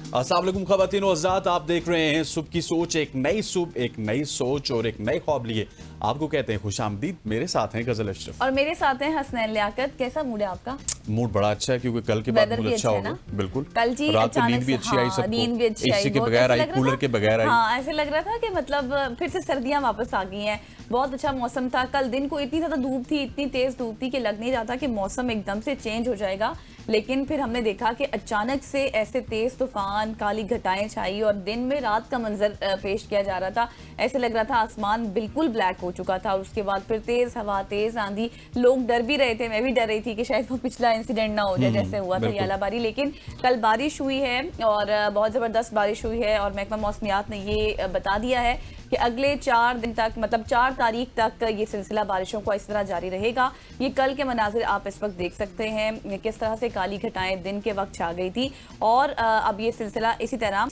अस्सलाम वालेकुम ख़वातीन व हज़रात, आप देख रहे हैं सुबह की सोच। एक नई सुबह, एक नई सोच और एक नए ख्वाब लिए आपको कहते हैं खुशामदीद। मेरे साथ हैं गजल अशरफ और मेरे साथ हैं हसनैन लियाकत। कैसा मूड है आपका? मूड बड़ा अच्छा है क्योंकि कल के बाद वेदर मूड भी अच्छा अच्छा है होगा। ना? बिल्कुल, कल जी रात को नींद अचानक भी से अच्छी आई सबको, नींद भी अच्छी आई, एसी के बहुत बगैर ऐसे आई, लग रहा कूलर था। के बगैर आई। हाँ, ऐसे लग रहा था कि मतलब फिर से सर्दियां वापस आ गई हैं। बहुत अच्छा मौसम था कल। दिन को इतनी ज्यादा धूप थी, इतनी तेज धूप थी कि लग नहीं रहा था कि मौसम एकदम से चेंज हो जाएगा, लेकिन फिर हमने देखा कि अचानक से ऐसे तेज तूफान, काली घटाएं छाई और दिन में रात का मंजर पेश किया जा रहा था। ऐसे लग रहा था आसमान बिल्कुल ब्लैक हो चुका था और उसके बाद फिर तेज हवा, तेज आंधी। लोग डर भी रहे थे, मैं भी डर रही थी कि शायद वो पिछला इंसिडेंट ना हो जाए जैसे हुआ था यालाबारी। लेकिन कल बारिश हुई है और बहुत जबरदस्त बारिश हुई है और महकमा मौसमियात ने ये बता दिया है कि अगले 4 दिन तक, मतलब 4 तारीख तक ये सिलसिला बारिशों का इस तरह जारी रहेगा। ये कल के मनाजिर आप इस वक्त देख सकते हैं किस तरह से काली घटाएं दिन के वक्त छा गई थी और अब ये सिलसिला इसी तरह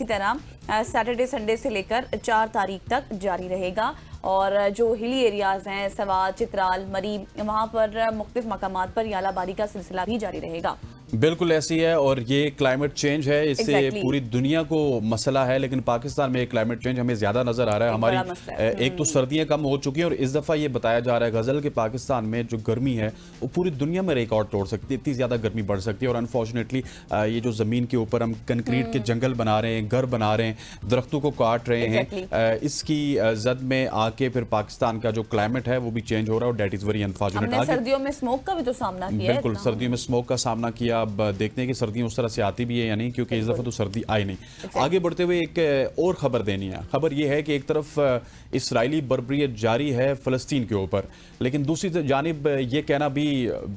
सैटरडे संडे से लेकर 4 तारीख तक जारी रहेगा। और जो हिली एरियाज हैं, सवात, चित्राल, मरी, वहाँ पर मुख्तलिफ मकामात पर यालाबारी का सिलसिला भी जारी रहेगा। बिल्कुल ऐसी है और ये क्लाइमेट चेंज है, इससे पूरी दुनिया को मसला है, लेकिन पाकिस्तान में क्लाइमेट चेंज हमें ज्यादा नजर आ रहा है। हमारी एक तो सर्दियां कम हो चुकी हैं और इस दफा ये बताया जा रहा है गजल के पाकिस्तान में जो गर्मी है वो पूरी दुनिया में रिकॉर्ड तोड़ सकती है, इतनी ज्यादा गर्मी बढ़ सकती है। और अनफॉर्चुनेटली ये जो जमीन के ऊपर हम कंक्रीट के जंगल बना रहे हैं, घर बना रहे हैं, दरख्तों को काट रहे हैं, इसकी जद में आके फिर पाकिस्तान का जो क्लाइमेट है वो भी चेंज हो रहा है और डेट इज वेरी अनफॉर्चुनेट। सर्दियों में स्मोक का भी तो सामना किया, बिल्कुल सर्दियों में स्मोक का सामना किया। अब देखते हैं कि सर्दियां उस तरह से आती भी है या नहीं, क्योंकि इस दफा तो सर्दी आई नहीं। आगे बढ़ते हुए एक और खबर देनी है। खबर यह है कि एक तरफ इसराइली बर्बरियत जारी है फलस्तीन के ऊपर, लेकिन दूसरी जानिब ये कहना भी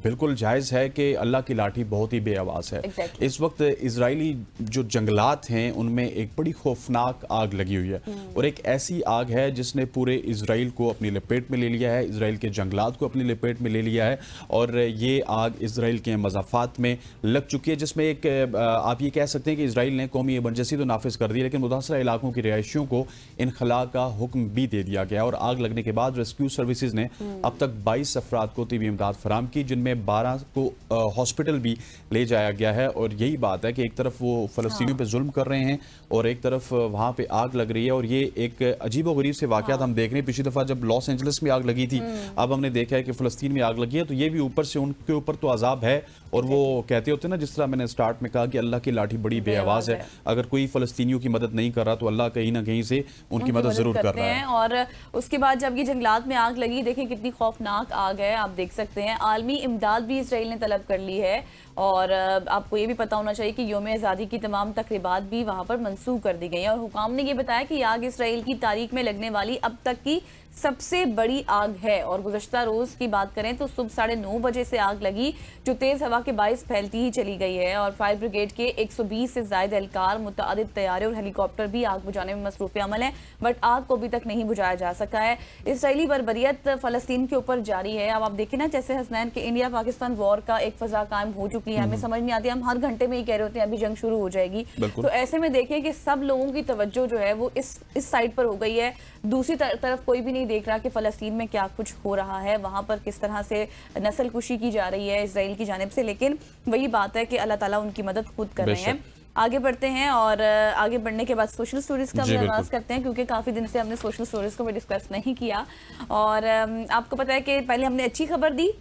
बिल्कुल जायज़ है कि अल्लाह की लाठी बहुत ही बेआवाज़ है। इस वक्त इसराइली जो जंगलात हैं उनमें एक बड़ी खौफनाक आग लगी हुई है और एक ऐसी आग है जिसने पूरे इसराइल को अपनी लपेट में ले लिया है, इसराइल के जंगलात को अपनी लपेट में ले लिया है और ये आग इसराइल के मज़ाफ़ात में लग चुकी है, जिसमें एक आप ये कह सकते हैं कि इसराइल ने कौमी इमरजेंसी तो नाफिज कर दी, लेकिन मुतासरा इलाकों की रिहायशियों को इनखला का हुक्म भी दे दिया गया और आग लगने के बाद रेस्क्यू सर्विसेज ने अब तक 22 अफराद को तिबी इमदाद फराम की, जिनमें 12 को हॉस्पिटल भी ले जाया गया है। और यही बात है कि एक तरफ वो फलस्तीनियों पे जुल्म कर रहे हैं और एक तरफ वहाँ पे आग लग रही है और ये एक अजीब व गरीब से वाक़यात हम देख रहे हैं। पिछली दफ़ा जब लॉस एंजलिस में आग लगी थी, अब हमने देखा है कि फ़लस्तीन में आग लगी है, तो ये भी ऊपर से उनके ऊपर तो अजाब है। और वो कहते होते हैं ना, जिस तरह मैंने स्टार्ट में कहा कि अल्लाह की लाठी बड़ी बेआवाज़ है, अगर कोई फ़लस्तीनियों की मदद नहीं कर रहा तो अल्लाह कहीं ना कहीं से उनकी मदद ज़रूर कर रहा है। और उसके बाद जब ये जंगलात में आग लगी, देखें कितनी खौफनाक आग है, आप देख सकते हैं। आलमी इमदाद भी इसराइल ने तलब कर ली है और आपको ये भी पता होना चाहिए कि योम आज़ादी की तमाम तकरीबात भी वहाँ पर मनसूख कर दी गई हैं और हुकाम ने ये बताया कि आग इसराइल की तारीख में लगने वाली अब तक की सबसे बड़ी आग है। और गुज़श्ता रोज़ की बात करें तो सुबह 9:30 बजे से आग लगी, जो तेज़ हवा के बाइस फैलती ही चली गई है और फायर ब्रिगेड के 120 से ज़ायद एहलकार, मुतअद्दिद तैयारे और हेलीकॉप्टर भी आग बुझाने में मसरूफ़ अमल है, बट आग को अभी तक नहीं बुझाया जा सका है। इसराइली बर्बरियत फ़लस्तीन के ऊपर जारी है। अब आप देखें ना, जैसे हसनैन के इंडिया पाकिस्तान वॉर का एक फ़ज़ा कायम हो चुकी है, हमें समझ नहीं आती, हम हर घंटे में ही कह रहे होते हैं अभी जंग शुरू हो जाएगी। तो ऐसे में देखें कि सब लोगों की तवज्जो जो है वो इस साइड पर हो गई है, दूसरी तरफ कोई भी नहीं देख रहा कि फ़लस्तीन में क्या कुछ हो रहा है, वहाँ पर किस तरह से नस्ल कुशी की जा रही है इसराइल की जानिब से। लेकिन वही बात है कि अल्लाह ताला उनकी मदद खुद कर रहे हैं। आगे बढ़ते हैं और आगे बढ़ने के बाद सोशल स्टोरीज का भी आगाज़ करते हैं, क्योंकि काफ़ी दिन से हमने सोशल स्टोरीज को भी डिस्कस नहीं किया। और आपको पता है कि पहले हमने अच्छी खबर दी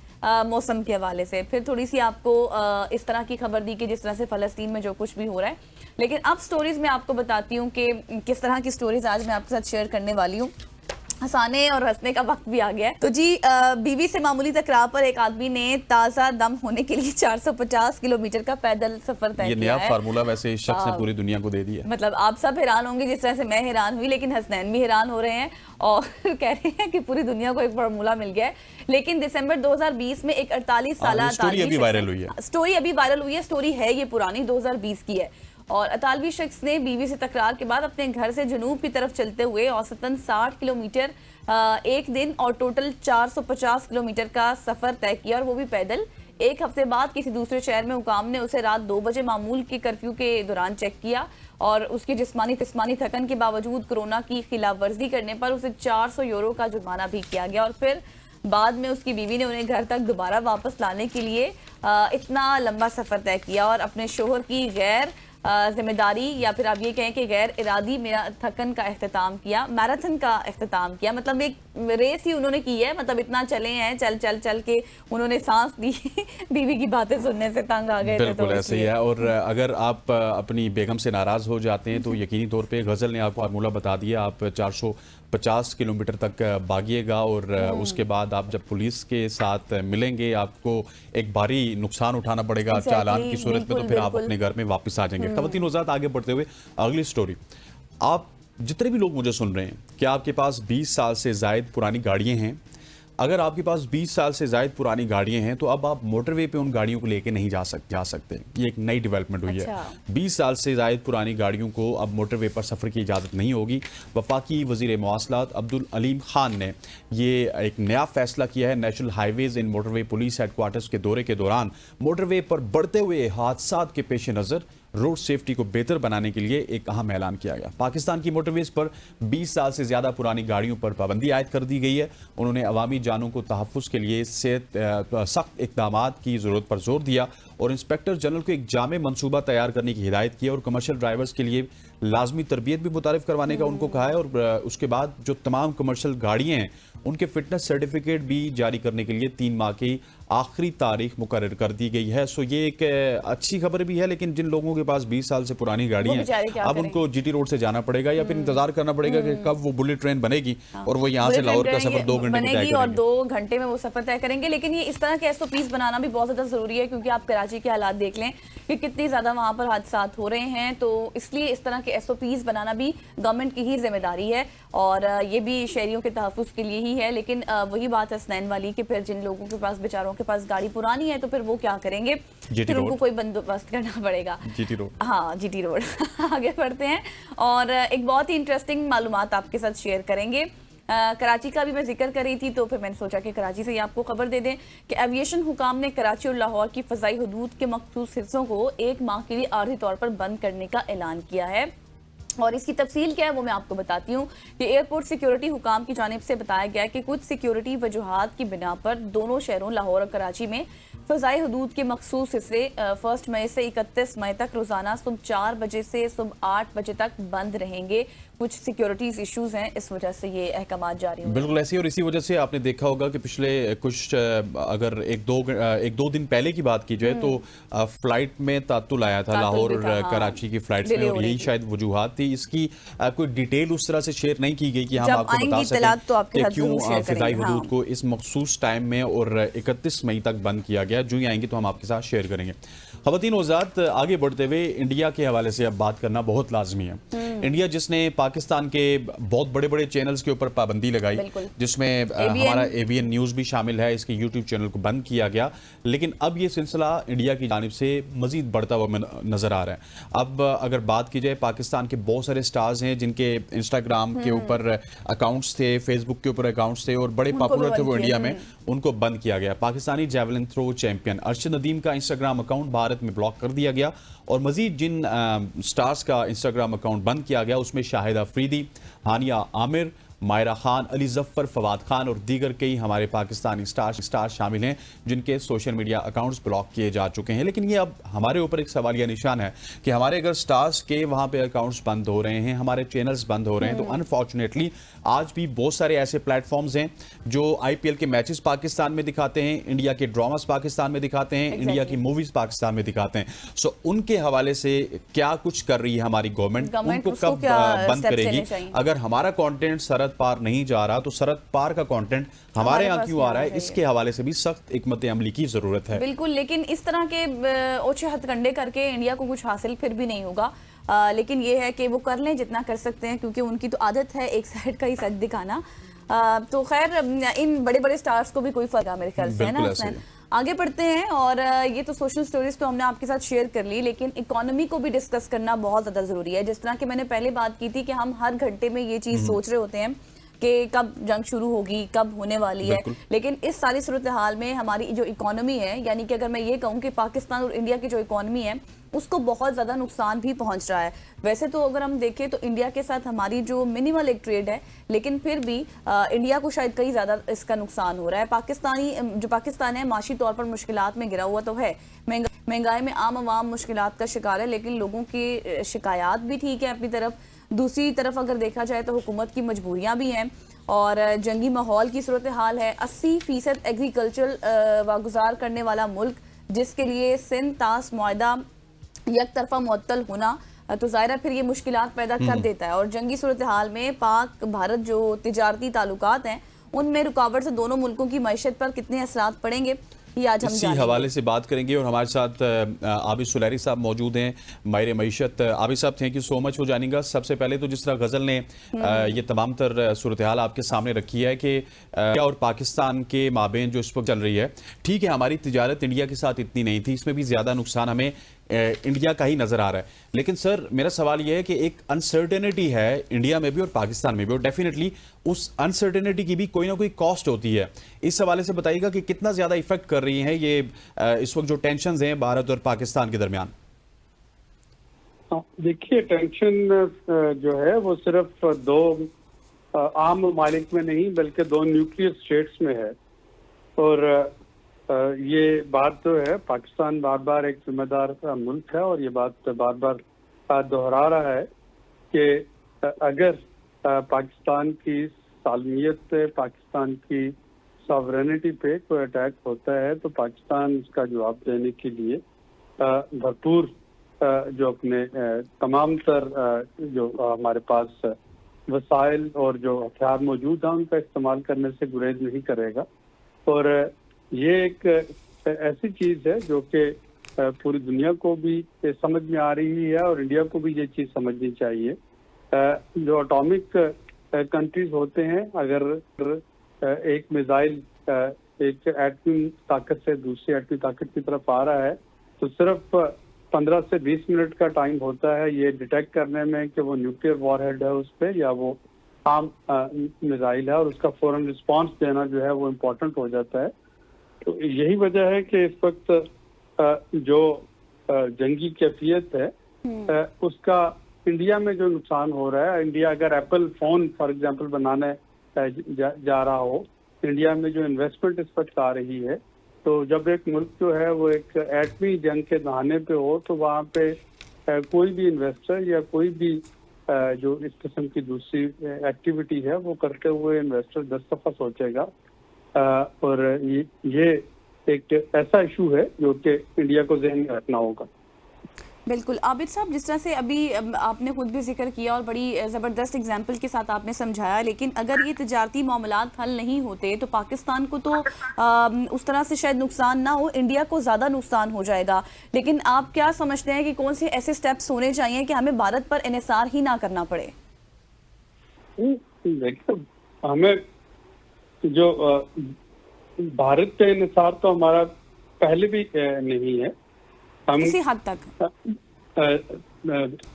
मौसम के हवाले से, फिर थोड़ी सी आपको इस तरह की खबर दी कि जिस तरह से फ़लस्तीन में जो कुछ भी हो रहा है। लेकिन अब स्टोरीज में आपको बताती हूँ कि किस तरह की स्टोरीज आज मैं आपके साथ शेयर करने वाली हूँ। हंसाने और हंसने का वक्त भी आ गया है। तो जी, बीवी से मामूली तकरार पर एक आदमी ने ताज़ा दम होने के लिए 450 किलोमीटर का पैदल सफर तय किया है। ये नया फार्मूला वैसे इस शख्स ने पूरी दुनिया को दे दिया। मतलब आप सब हैरान होंगे जिस तरह से मैं हैरान हुई, लेकिन हसनैन भी हैरान हो रहे हैं और कह रहे हैं कि पूरी दुनिया को एक फार्मूला मिल गया है। लेकिन दिसंबर 2020 में एक 48 साल स्टोरी अभी वायरल हुई है। स्टोरी है ये पुरानी 2020 की है और अतालवी शख्स ने बीवी से तकरार के बाद अपने घर से जनूब की तरफ चलते हुए औसतन 60 किलोमीटर एक दिन और टोटल 450 किलोमीटर का सफर तय किया और वो भी पैदल। एक हफ्ते बाद किसी दूसरे शहर में हुकाम ने उसे रात 2 बजे मामूल के कर्फ्यू के दौरान चेक किया और उसकी जिस्मानी थकन के बावजूद कोरोना की खिलाफ वर्जी करने पर उसे 400 यूरो का जुर्माना भी किया गया। और फिर बाद में उसकी बीवी ने उन्हें घर तक दोबारा वापस लाने के लिए इतना लंबा सफर तय किया और अपने शोहर की गैर जिम्मेदारी या फिर आप ये कहें कि गैर इरादी मेरा थकन का इख्तिताम किया, मैराथन का इख्तिताम किया। मतलब एक रेस ही उन्होंने की है, मतलब इतना चले हैं, चल चल चल के उन्होंने सांस दी बीवी की बातें सुनने से तंग आ गए थे। बिल्कुल ऐसे ही है। और अगर आप अपनी बेगम से नाराज हो जाते हैं तो यकीनी तौर पे गजल ने आपको फार्मूला बता दिया, आप 450 किलोमीटर तक भागिएगा और उसके बाद आप जब पुलिस के साथ मिलेंगे आपको एक भारी नुकसान उठाना पड़ेगा चालान की सूरत में, तो फिर आप अपने घर में वापस आ जाएंगे। खवातीन वज़ात, आगे बढ़ते हुए अगली स्टोरी। आप जितने भी लोग मुझे सुन रहे हैं, क्या आपके पास 20 साल से जायद पुरानी गाड़ियां हैं? अगर आपके पास 20 साल से जायद पुरानी गाड़ियां हैं तो अब आप मोटरवे पे उन गाड़ियों को लेके नहीं जा सकते। ये एक नई डेवलपमेंट हुई है। 20 साल से जायद पुरानी गाड़ियों को अब मोटरवे पर सफ़र की इजाज़त नहीं होगी। वफाकी वज़ीर मवासलात अब्दुल अलीम खान ने ये एक नया फैसला किया है। नेशनल हाईवेज इन मोटरवे पुलिस हेडक्वार्टर्स के दौरे के दौरान मोटरवे पर बढ़ते हुए हादसात के पेश नज़र रोड सेफ्टी को बेहतर बनाने के लिए एक अहम ऐलान किया गया। पाकिस्तान की मोटरवेज पर 20 साल से ज़्यादा पुरानी गाड़ियों पर पाबंदी आयद कर दी गई है। उन्होंने अवामी जानों को तहफ़्फ़ुज़ के लिए सख्त इक़दाम की ज़रूरत पर जोर दिया और इंस्पेक्टर जनरल को एक जामे मनसूबा तैयार करने की हिदायत की और कमर्शियल ड्राइवर्स के लिए लाजमी तरबियत भी मुतारिफ करवाने का उनको कहा है। और उसके बाद जो तमाम कमर्शियल गाड़ियाँ हैं उनके फिटनेस सर्टिफिकेट भी जारी करने के लिए 3 माह की आखिरी तारीख मुकर्रर कर दी गई है। सो ये एक अच्छी खबर भी है, लेकिन जिन लोगों के पास 20 साल से पुरानी गाड़ी है अब उनको जीटी रोड से जाना पड़ेगा या फिर इंतजार करना पड़ेगा कि कब वो बुलेट ट्रेन बनेगी और वो यहाँ से लाहौर का सफर 2 घंटे में तय और 2 घंटे में वो सफर तय करेंगे। लेकिन ये इस तरह के SOPs बनाना भी बहुत ज्यादा जरूरी है, क्योंकि आप कराची के हालात देख लें कि कितनी ज्यादा वहां पर हादसा हो रहे हैं। तो इसलिए इस तरह के SOPs बनाना भी गवर्नमेंट की ही जिम्मेदारी है और ये भी शहरियों के तहफ़्फ़ुज़ के लिए ही है। लेकिन वही बात है हसनैन वाली कि फिर जिन लोगों के पास बेचारों के पास गाड़ी पुरानी है तो फिर वो क्या करेंगे, फिर उनको कोई बंदोबस्त करना पड़ेगा। जीटी रोड, हाँ जीटी रोड। आगे बढ़ते हैं और एक बहुत ही इंटरेस्टिंग मालूमात आपके साथ शेयर करेंगे। कराची का भी मैं जिक्र कर रही थी तो फिर मैंने सोचा कि कराची से ही आपको खबर दे दें कि एविएशन हुकाम ने कराची और लाहौर की फ़ज़ाई हदूद के मखसूस हिस्सों को 1 माह के लिए आर्जी तौर पर बंद करने का ऐलान किया है। और इसकी तफसील क्या है वो मैं आपको बताती हूँ कि एयरपोर्ट सिक्योरिटी हुकाम की जानिब से बताया गया कि कुछ सिक्योरिटी वजूहात की बिना पर दोनों शहरों लाहौर और कराची में फ़ज़ाई हदूद के मखसूस हिस्से 1 मई से 31 मई तक रोज़ाना सुबह 4 बजे से सुबह 8 बजे तक बंद रहेंगे। कुछ सिक्योरिटीज इश्यूज हैं, इस वजह से ये अहकामात जारी हुए। बिल्कुल ऐसी, और इसी वजह से आपने देखा होगा कि पिछले कुछ अगर एक दो दिन पहले की बात की जाए तो फ्लाइट में तातुल आया था लाहौर और कराची की फ्लाइट्स में, और यही शायद वजूहात थी। इसकी कोई डिटेल उस तरह से शेयर नहीं की गई कि हम आपको बता सकें कि क्यों फ़िज़ाई हदूद को इस मखसूस टाइम में और 31 मई तक बंद किया गया। जो ही आएंगे तो हम आपके साथ शेयर करेंगे। ख़वातीन वज़ात, आगे बढ़ते हुए इंडिया के हवाले से अब बात करना बहुत लाजमी है। इंडिया जिसने पाकिस्तान के बहुत बड़े बड़े चैनल्स के ऊपर पाबंदी लगाई, जिसमें हमारा ABN न्यूज़ भी शामिल है, इसके YouTube चैनल को बंद किया गया। लेकिन अब ये सिलसिला इंडिया की जानिब से मजीद बढ़ता हुआ नज़र आ रहा है। अब अगर बात की जाए, पाकिस्तान के बहुत सारे स्टार्स हैं जिनके इंस्टाग्राम के ऊपर अकाउंट्स थे, फेसबुक के ऊपर अकाउंट्स थे और बड़े पॉपुलर थे वो इंडिया में, उनको बंद किया गया। Pakistani javelin throw champion Arshad Nadeem का इंस्टाग्राम अकाउंट भारत में ब्लॉक कर दिया गया और मजीद जिन स्टार्स का इंस्टाग्राम अकाउंट बंद किया गया उसमें शाहिद अफरीदी, हानिया आमिर, मायरा खान, अली जफ़र, फवाद खान और दीगर कई हमारे पाकिस्तानी स्टार शामिल हैं जिनके सोशल मीडिया अकाउंट्स ब्लॉक किए जा चुके हैं। लेकिन ये अब हमारे ऊपर एक सवालिया निशान है कि हमारे अगर स्टार्स के वहाँ पे अकाउंट्स बंद हो रहे हैं, हमारे चैनल्स बंद हो रहे हैं, तो अनफॉर्चुनेटली आज भी बहुत सारे ऐसे प्लेटफॉर्म्स हैं जो IPL के मैचेस पाकिस्तान में दिखाते हैं, इंडिया के ड्रामास पाकिस्तान में दिखाते हैं, इंडिया की मूवीज पाकिस्तान में दिखाते हैं। सो उनके हवाले से क्या कुछ कर रही है हमारी गवर्नमेंट, उनको कब बंद करेगी? अगर हमारा कॉन्टेंट सरहद पार नहीं जा रहा तो सरहद पार का कंटेंट हमारे यहाँ क्यों आ रहा है? इसके हवाले से भी सख्त हिकमत अमली की जरूरत है। बिल्कुल, लेकिन इस तरह के ओछे हथकंडे करके इंडिया को कुछ हासिल फिर भी नहीं होगा। लेकिन ये है कि वो कर लें जितना कर सकते हैं, क्योंकि उनकी तो आदत है एक साइड का ही सच दिखाना। तो खैर इन बड़े बड़े स्टार्स को भी कोई फर्क मेरे ख्याल से है ना। आगे बढ़ते हैं और ये तो सोशल स्टोरीज तो हमने आपके साथ शेयर कर ली, लेकिन इकोनॉमी को भी डिस्कस करना बहुत ज़्यादा ज़रूरी है। जिस तरह की मैंने पहले बात की थी कि हम हर घंटे में ये चीज़ सोच रहे होते हैं कि कब जंग शुरू होगी, कब होने वाली है। लेकिन इस सारी सूरत हाल में हमारी जो इकोनॉमी है, यानी कि अगर मैं ये कहूँ कि पाकिस्तान और इंडिया की जो इकोनॉमी है उसको बहुत ज़्यादा नुकसान भी पहुंच रहा है। वैसे तो अगर हम देखें तो इंडिया के साथ हमारी जो मिनिमल एक ट्रेड है, लेकिन फिर भी इंडिया को शायद कई ज़्यादा इसका नुकसान हो रहा है। पाकिस्तान है माशी तौर पर मुश्किलात में गिरा हुआ तो है, महंगाई में आम आवाम मुश्किलात का शिकार है, लेकिन लोगों की शिकायत भी ठीक है अपनी तरफ। दूसरी तरफ अगर देखा जाए तो हुकूमत की मजबूरियां भी हैं और जंगी माहौल की सूरत हाल है। 80% एग्रीकल्चर वागुजार करने वाला मुल्क, जिसके लिए सिंध तास मुआहदा एक तरफा मुअत्तल होना तो ज़ाहिर फिर ये मुश्किलात पैदा कर देता है। और जंगी सूरत हाल में पाक भारत जो तिजारती ताल्लुकात हैं उनमें रुकावट से दोनों मुल्कों की मईशत पर कितने असरात पड़ेंगे, ये आज हम इसी हवाले से बात करेंगे। और हमारे साथ आबिद सुलैरी साहब मौजूद हैं, माहिर मईशत। आबिद साहब, thank you so much for joining us. सबसे पहले तो जिस तरह गज़ल ने ये तमाम तर सूरत हाल आपके सामने रखी है कि इंडिया और पाकिस्तान के माबेन जो इस वक्त चल रही है, ठीक है हमारी तिजारत इंडिया के साथ इतनी नहीं थी, इसमें भी ज़्यादा नुकसान हमें इंडिया का ही नजर आ रहा है। लेकिन सर मेरा सवाल यह है कि एक अनसर्टेनिटी है इंडिया में भी और पाकिस्तान में भी, और डेफिनेटली उस अनसर्टेनिटी की भी कोई ना कोई कॉस्ट होती है। इस हवाले से बताइएगा कि कितना ज्यादा इफेक्ट कर रही हैं ये इस वक्त जो टेंशंस हैं भारत और पाकिस्तान के दरमियान। देखिए, टेंशन जो है वो सिर्फ दो आम ममालिक में नहीं बल्कि दो न्यूक्लियर स्टेट्स में है। और ये बात जो है, पाकिस्तान बार बार एक जिम्मेदार मुल्क है और ये बात बार बार दोहरा रहा है कि अगर पाकिस्तान की सालमियत पे, पाकिस्तान की सॉवरेनिटी पे कोई अटैक होता है तो पाकिस्तान उसका जवाब देने के लिए भरपूर जो अपने तमाम तर जो हमारे पास वसाइल और जो हथियार मौजूद हैं उनका इस्तेमाल करने से गुरेज नहीं करेगा। और ये एक ऐसी चीज़ है जो कि पूरी दुनिया को भी समझ में आ रही है और इंडिया को भी ये चीज़ समझनी चाहिए। जो एटॉमिक कंट्रीज होते हैं, अगर एक मिसाइल एक एटमी ताकत से दूसरी एटमी ताकत की तरफ आ रहा है तो सिर्फ 15 से 20 मिनट का टाइम होता है ये डिटेक्ट करने में कि वो न्यूक्लियर वॉरहेड है उस पर या वो आम मिसाइल है, और उसका फौरन रिस्पांस देना जो है वो इम्पोर्टेंट हो जाता है। तो यही वजह है कि इस वक्त जो जंगी कैफियत है उसका इंडिया में जो नुकसान हो रहा है, इंडिया अगर एप्पल फोन फॉर एग्जांपल बनाने जा रहा हो, इंडिया में जो इन्वेस्टमेंट इस वक्त आ रही है, तो जब एक मुल्क जो है वो एक एटमी जंग के दहाने पे हो तो वहाँ पे कोई भी इन्वेस्टर या कोई भी जो इस किस्म की दूसरी एक्टिविटी है वो करते हुए इन्वेस्टर 10 दफा सोचेगा। और ये एक ऐसा इशू है जो कि इंडिया को ज़हन में रखना होगा। बिल्कुल आबिद साहब, जिस तरह से अभी आपने खुद भी जिक्र किया और बड़ी ज़बरदस्त एग्जाम्पल के साथ आपने समझाया, लेकिन अगर ये तिजारती मामलात हल नहीं होते तो पाकिस्तान को तो उस तरह से शायद नुकसान ना हो, इंडिया को ज़्यादा नुकसान हो जाएगा। लेकिन आप क्या समझते हैं कि कौन से ऐसे स्टेप्स होने चाहिए कि हमें भारत पर इन्हिसार ही ना करना पड़े? देखिए, हमें जो भारत पे इन्हिसार तो हमारा पहले भी नहीं है। हम किसी हद तक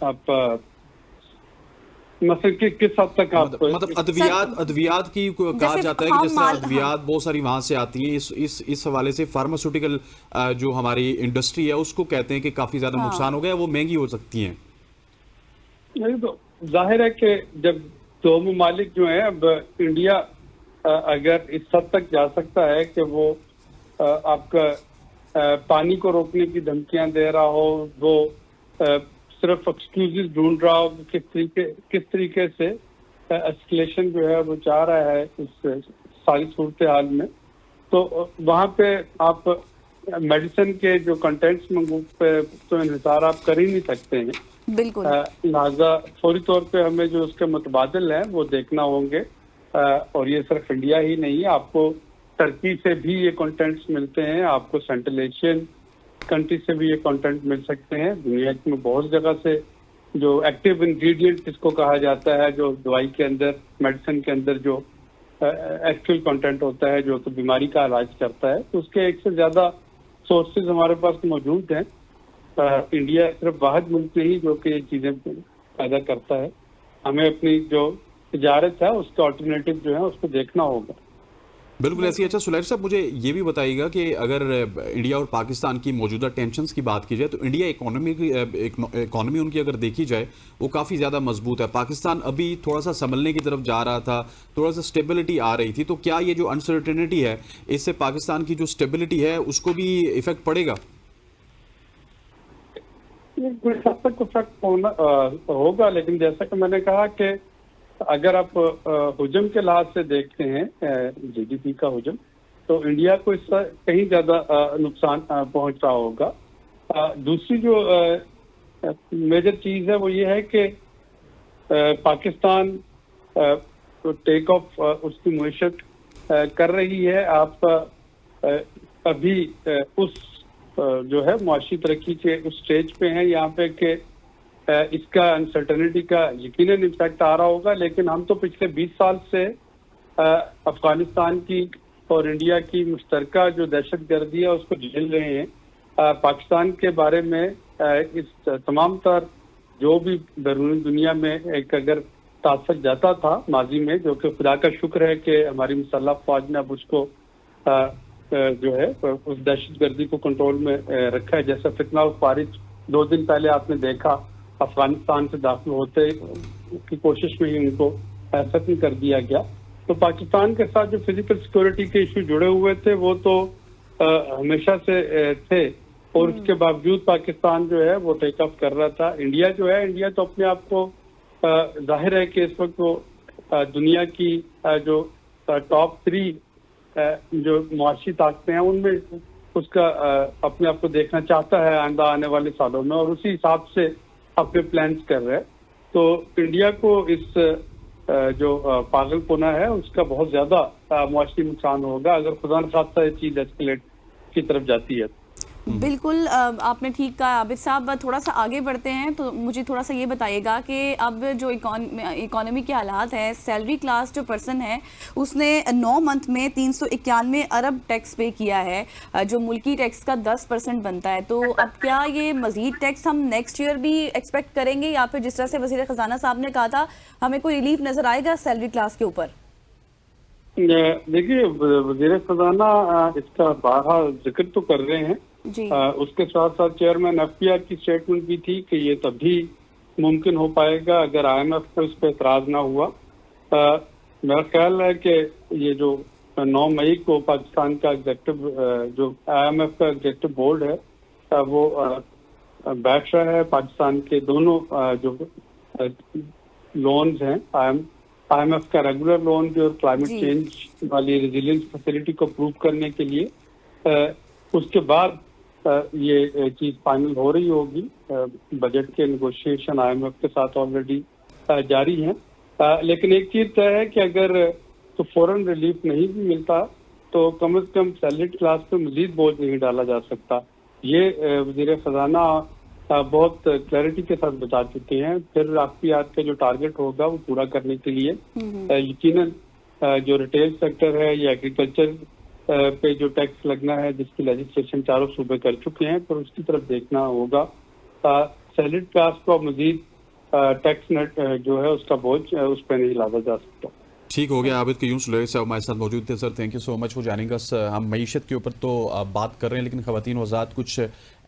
आप मतलब कि किस हद तक आप मतलब अद्वियात की कहा जाता है कि जिस तरह अद्वियात बहुत सारी वहां से आती हैं, इस हवाले से फार्मास्यूटिकल जो हमारी इंडस्ट्री है उसको कहते हैं कि काफी ज्यादा नुकसान हो गया, वो महंगी हो सकती हैं। नहीं तो जाहिर है कि जब दो ममालिक जो हैं, अब इंडिया अगर इस हद तक जा सकता है कि वो आपका पानी को रोकने की धमकियां दे रहा हो, वो सिर्फ एक्सक्यूजेस ढूंढ रहा हो, किस तरीके से एस्केलेशन जो है वो चाह रहा है इस सारी सूरत हाल में, तो वहाँ पे आप मेडिसिन के जो कंटेंट्स मंगू पे तो इन्हिसार आप कर ही नहीं सकते हैं। बिल्कुल। लिहाजा फौरी तौर पे हमें जो उसके मुतबादिल है वो देखना होंगे। और ये सिर्फ इंडिया ही नहीं है, आपको टर्की से भी ये कंटेंट्स मिलते हैं, आपको सेंट्रल एशियन कंट्री से भी ये कंटेंट मिल सकते हैं। दुनिया में बहुत जगह से जो एक्टिव इंग्रेडिएंट जिसको कहा जाता है, जो दवाई के अंदर, मेडिसिन के अंदर जो एक्चुअल कंटेंट होता है जो तो बीमारी का इलाज करता है, तो उसके एक से ज़्यादा सोर्सेज हमारे पास मौजूद हैं। इंडिया सिर्फ वाहिद मुल्क नहीं जो कि ये चीज़ें पैदा करता है। हमें अपनी जो तिजारत है उसके ऑल्टरनेटिव जो है उसको देखना होगा। बिल्कुल ऐसी। अच्छा सुलैख साहब, मुझे ये भी बताइएगा कि अगर इंडिया और पाकिस्तान की मौजूदा टेंशन्स की बात की जाए तो इंडिया इकोनॉमी उनकी अगर देखी जाए वो काफ़ी ज़्यादा मजबूत है। पाकिस्तान अभी थोड़ा सा संभलने की तरफ जा रहा था, थोड़ा सा स्टेबिलिटी आ रही थी, तो क्या ये जो अनसर्टेनिटी है इससे पाकिस्तान की जो स्टेबिलिटी है उसको भी इफेक्ट पड़ेगा? कुछ हद तक इफेक्ट होगा, लेकिन जैसा कि मैंने कहा कि अगर आप हुजम के लिहाज से देखते हैं जीडीपी का हुजम, तो इंडिया को इससे कहीं ज्यादा नुकसान पहुंच रहा होगा। दूसरी जो मेजर चीज है वो ये है कि पाकिस्तान टेक ऑफ उसकी मुआशत कर रही है। आप अभी उस जो है मुआशी तरक्की के उस स्टेज पे हैं यहाँ पे कि इसका अनसर्टेनिटी का यकीनन इम्पैक्ट आ रहा होगा। लेकिन हम तो पिछले 20 साल से अफगानिस्तान की और इंडिया की मुश्तरका जो दहशतगर्दी है उसको झेल रहे हैं। पाकिस्तान के बारे में इस तमाम तर जो भी बैरूनी दुनिया में एक अगर तासक जाता था माजी में, जो कि खुदा का शुक्र है कि हमारी मुसल्लह फौज ने अब उसको जो है उस दहशतगर्दी को कंट्रोल में रखा है। जैसा फितना फारिज 2 दिन पहले आपने देखा, अफगानिस्तान से दाखिल होते की कोशिश में ही उनको खत्म कर दिया गया। तो पाकिस्तान के साथ जो फिजिकल सिक्योरिटी के इशू जुड़े हुए थे वो तो हमेशा से थे, और उसके बावजूद पाकिस्तान जो है वो टेक ऑफ कर रहा था। इंडिया जो है, इंडिया तो अपने आप को जाहिर है कि इस वक्त वो दुनिया की जो टॉप 3 जो मुआशी ताकतें हैं उनमें उसका अपने आप को देखना चाहता है आइंदा आने वाले सालों में, और उसी हिसाब से अपने प्लान्स कर रहे हैं। तो इंडिया को इस जो पागलपना है उसका बहुत ज्यादा मुआशी नुकसान होगा अगर खुदा न खास्ता ये चीज एस्केलेट की तरफ जाती है। बिल्कुल आपने ठीक कहा आबिद साहब। थोड़ा सा आगे बढ़ते हैं तो मुझे थोड़ा सा ये बताइएगा कि अब जो इकोनॉमी के हालात हैं, सैलरी क्लास जो पर्सन है उसने 9 मंथ में 391 अरब टैक्स पे किया है, जो मुल्की टैक्स का 10% बनता है। तो अब क्या ये मजीद टैक्स हम नेक्स्ट ईयर भी एक्सपेक्ट करेंगे, या फिर जिस तरह से वज़ीर ख़जाना साहब ने कहा था हमें कोई रिलीफ नज़र आएगा सैलरी क्लास के ऊपर? देखिए, वज़ीर ख़जाना इसका बहरहाल जिक्र तो कर रहे हैं जी। उसके साथ साथ चेयरमैन एफपीआर की स्टेटमेंट भी थी कि ये तभी मुमकिन हो पाएगा अगर आईएमएफ को इस पर एतराज ना हुआ। मेरा ख्याल है कि ये जो 9 मई को पाकिस्तान का एग्जेक्टिव जो आईएमएफ का एग्जेक्टिव बोर्ड है वो बैठ रहा है। पाकिस्तान के दोनों जो लोन्स हैं, आईएमएफ का रेगुलर लोन जो क्लाइमेट चेंज वाली रेजिलियंस फैसिलिटी को अप्रूव करने के लिए, उसके बाद ये चीज फाइनल हो रही होगी। बजट के नेगोशिएशन आईएमएफ के साथ ऑलरेडी जारी हैं। लेकिन एक चीज तय है कि अगर तो फौरन रिलीफ नहीं भी मिलता तो कम से कम सैलरी क्लास पे मजीद बोझ नहीं डाला जा सकता। ये वज़ीर ख़जाना बहुत क्लैरिटी के साथ बता चुके हैं। फिर आपकी का जो टारगेट होगा वो पूरा करने के लिए यकीनन जो रिटेल सेक्टर है या एग्रीकल्चर पे जो टैक्स लगना है जिसकी लेजिस्लेशन चारों सूबे कर चुके हैं, पर उसकी तरफ देखना होगा। सैलरी क्लास को मजीद टैक्स नेट जो है उसका बोझ उस पर नहीं लादा जा सकता। ठीक हो गया। आबिद क़य्यूम सुलैख साहब हमारे साथ मौजूद थे। Sir thank you so much for joining us. हम मईशत के ऊपर तो बात कर रहे हैं, लेकिन ख़वातीन व आज़ाद कुछ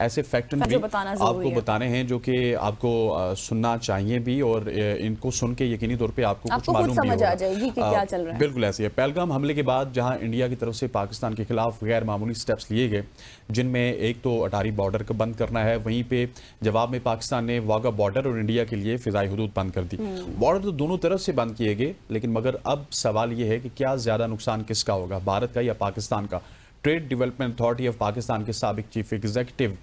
ऐसे फैक्टर भी आपको बताने हैं जो कि आपको सुनना चाहिए भी, और इनको सुन के यकीनी तौर पे आपको कुछ मालूम भी होगा। आ जाएगी कि क्या चल रहा है। बिल्कुल ऐसी है। पहलगाम हमले के बाद जहां इंडिया की तरफ से पाकिस्तान के खिलाफ गैर मामूली स्टेप्स लिए गए, जिनमें एक तो अटारी बॉर्डर को बंद करना है, वहीं पे जवाब में पाकिस्तान ने वाघा बॉर्डर और इंडिया के लिए फिजाई हुदूद बंद कर दी। बॉर्डर तो दोनों तरफ से बंद किए गए, लेकिन मगर अब सवाल यह है कि क्या ज्यादा नुकसान किसका होगा, भारत का या पाकिस्तान का? Trade development authority of Pakistan के साबिक चीफ एग्जीक्यूटिव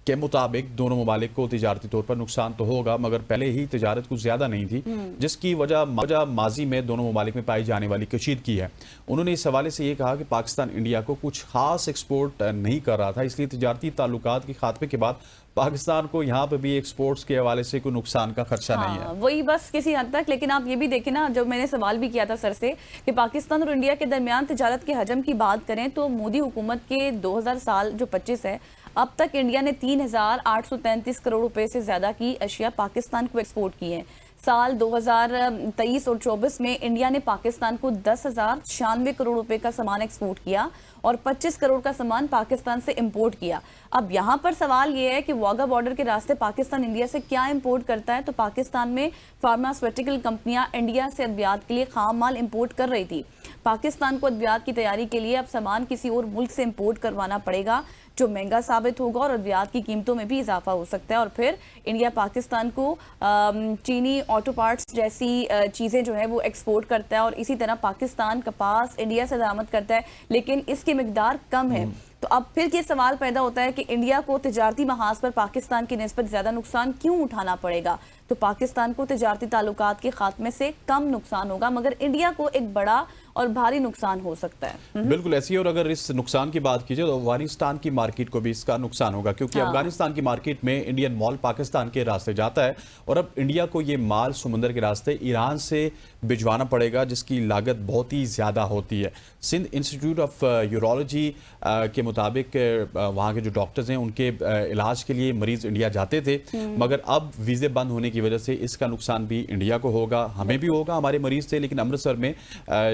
के मुताबिक दोनों ममालिक को तिजारती तौर पर नुकसान तो होगा, मगर पहले ही तिजारत कुछ ज्यादा नहीं थी, जिसकी वजह माजी में दोनों ममालिक में पाई जाने वाली कशीदगी है। उन्होंने इस हवाले से ये कहा कि पाकिस्तान इंडिया को कुछ खास एक्सपोर्ट नहीं कर रहा था, इसलिए तिजारती ताल्लुकात के खात्मे के बाद पाकिस्तान को यहाँ पे भी एक्सपोर्ट्स के हवाले से कोई नुकसान का खर्चा नहीं है। वही बस किसी हद तक। लेकिन आप ये भी देखें ना, जब मैंने सवाल भी किया था सर से कि पाकिस्तान और इंडिया के दरमियान तिजारत के हजम की बात करें तो मोदी हुकूमत के 2000 साल जो 25 है, अब तक इंडिया ने 3833 करोड़ रुपए से ज्यादा की अशिया पाकिस्तान को एक्सपोर्ट की है। साल 2023 और 24 में इंडिया ने पाकिस्तान को 10,096 करोड़ रुपए का सामान एक्सपोर्ट किया और 25 करोड़ का सामान पाकिस्तान से इंपोर्ट किया। अब यहां पर सवाल यह है कि वाघा बॉर्डर के रास्ते पाकिस्तान इंडिया से क्या इंपोर्ट करता है। तो पाकिस्तान में फार्मास्यूटिकल कंपनियां इंडिया से अद्वियात के लिए खाम माल इंपोर्ट कर रही थी। पाकिस्तान को अद्वियात की तैयारी के लिए अब सामान किसी और मुल्क से इंपोर्ट करवाना पड़ेगा, जो महंगा साबित होगा और अद्वियात की कीमतों में भी इजाफा हो सकता है। और फिर इंडिया पाकिस्तान को चीनी ऑटो पार्ट्स जैसी चीज़ें जो है वो एक्सपोर्ट करता है और इसी तरह पाकिस्तान कपास इंडिया से दरामद करता है, लेकिन इसकी मिकदार कम है। तो अब फिर ये सवाल पैदा होता है कि इंडिया को तिजारती महाज पर पाकिस्तान की निस्बत ज़्यादा नुकसान क्यों उठाना पड़ेगा। तो पाकिस्तान को तिजारती ताल्लुकात के खात्मे से कम नुकसान होगा, मगर इंडिया को एक बड़ा और भारी नुकसान हो सकता है। बिल्कुल ऐसी है। और अगर इस नुकसान की बात कीजिए तो अफगानिस्तान की मार्केट को भी इसका नुकसान होगा, क्योंकि अफगानिस्तान की मार्केट में इंडियन माल पाकिस्तान के रास्ते जाता है और अब इंडिया को ये माल समुंदर के रास्ते ईरान से भिजवाना पड़ेगा, जिसकी लागत बहुत ही ज़्यादा होती है। सिंध इंस्टीट्यूट ऑफ यूरोलॉजी के मुताबिक वहाँ के जो डॉक्टर्स हैं उनके इलाज के लिए मरीज इंडिया जाते थे, मगर अब वीज़े बंद होने की वजह से इसका नुकसान भी इंडिया को होगा, हमें भी होगा, हमारे मरीज थे। लेकिन अमृतसर में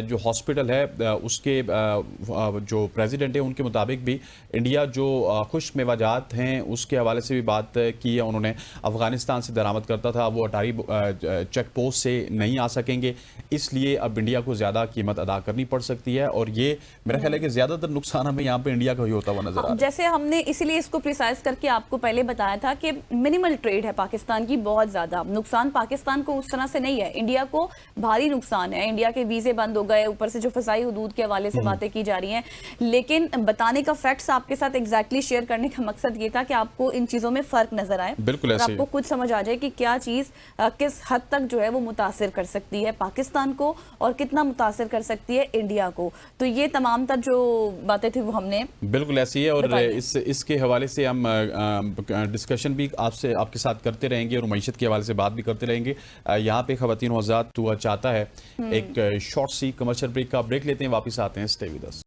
जो हॉस्पिटल है उसके जो प्रेसिडेंट है उनके मुताबिक भी इंडिया जो खुश मेवाजात हैं उसके हवाले से भी बात की है उन्होंने। अफगानिस्तान से दरामद करता था, वो अटारी चेक पोस्ट से नहीं आ सकेंगे, इसलिए अब इंडिया को ज़्यादा कीमत अदा करनी पड़ सकती है। और ये मेरा ख्याल है कि ज़्यादातर नुकसान हमें यहाँ पे इंडिया का ही होता हुआ नजर आ रहा है। जैसे हमने इसीलिए इसको प्रिसाइज करके आपको पहले बताया था कि मिनिमल ट्रेड है पाकिस्तान की, बहुत ज़्यादा नुकसान पाकिस्तान को उस तरह से नहीं है, इंडिया को भारी नुकसान है। इंडिया के वीज़े बंद हो गए, ऊपर से जो फ़ज़ाई हुदूद के हवाले से बातें की जा रही हैं। लेकिन बताने का फैक्ट्स आपके साथ एग्जैक्टली शेयर करने का मकसद ये था कि आपको इन चीज़ों में फ़र्क नजर आए, बिल्कुल ऐसे आपको कुछ समझ आ जाए कि क्या चीज़ किस हद तक जो है वो मुतासिर कर सकती है पाकिस्तान को और कितना मुतासिर कर सकती है इंडिया को। तो ये तमाम तर जो बातें थी वो हमने बिल्कुल ऐसी है। और इसके हवाले से हम डिस्कशन भी आपके साथ करते रहेंगे और मईशत के हवाले से बात भी करते रहेंगे। यहाँ पे ख़वातीन हज़रात दुआ चाहता है एक शॉर्ट सी कमर्शियल ब्रेक का ब्रेक लेते हैं, वापस आते हैं। Stay with us.